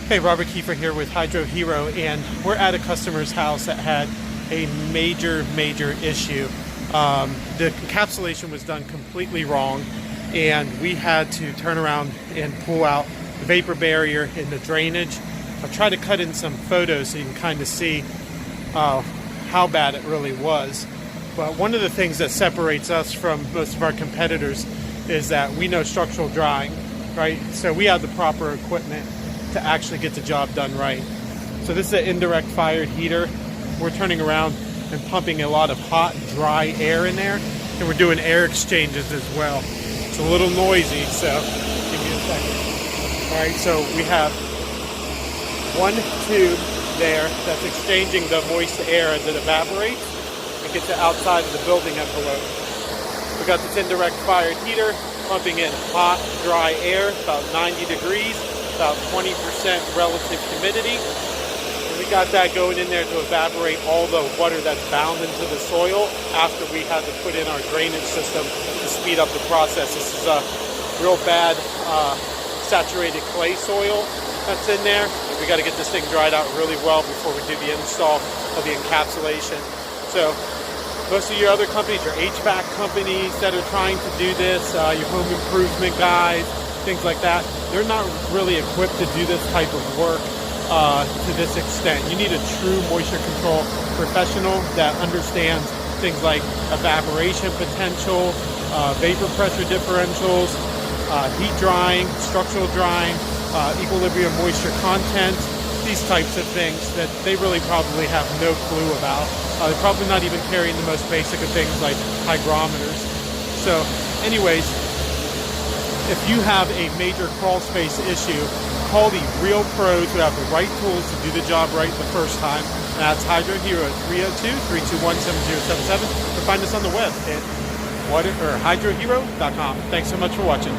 Hey, Robert Kiefer here with HydroHero, and we're at a customer's house that had a major issue. The encapsulation was done completely wrong, and we had to turn around and pull out the vapor barrier in the drainage. I'll try to cut in some photos so you can kind of see how bad it really was. But one of the things that separates us from most of our competitors is that we know structural drying, right? So we have the proper equipment to actually get the job done right. So this is an indirect fired heater. We're turning around and pumping a lot of hot, dry air in there, and we're doing air exchanges as well. It's a little noisy, so give me a second. All right, so we have one tube there that's exchanging the moist air as it evaporates and gets it outside of the building envelope. We got this indirect fired heater pumping in hot, dry air, about 90 degrees, about 20% relative humidity. And we got that going in there to evaporate all the water that's bound into the soil after we had to put in our drainage system to speed up the process. This is a real bad saturated clay soil that's in there. And we got to get this thing dried out really well before we do the install of the encapsulation. So most of your other companies, your HVAC companies that are trying to do this, your home improvement guys, things like that, they're not really equipped to do this type of work to this extent. You need a true moisture control professional that understands things like evaporation potential, vapor pressure differentials, heat drying, structural drying, equilibrium moisture content, these types of things that they really probably have no clue about. They're probably not even carrying the most basic of things like hygrometers. So anyways, if you have a major crawl space issue, call the real pros who have the right tools to do the job right the first time. And that's HydroHero at 302-321-7077, or find us on the web at hydrohero.com. Thanks so much for watching.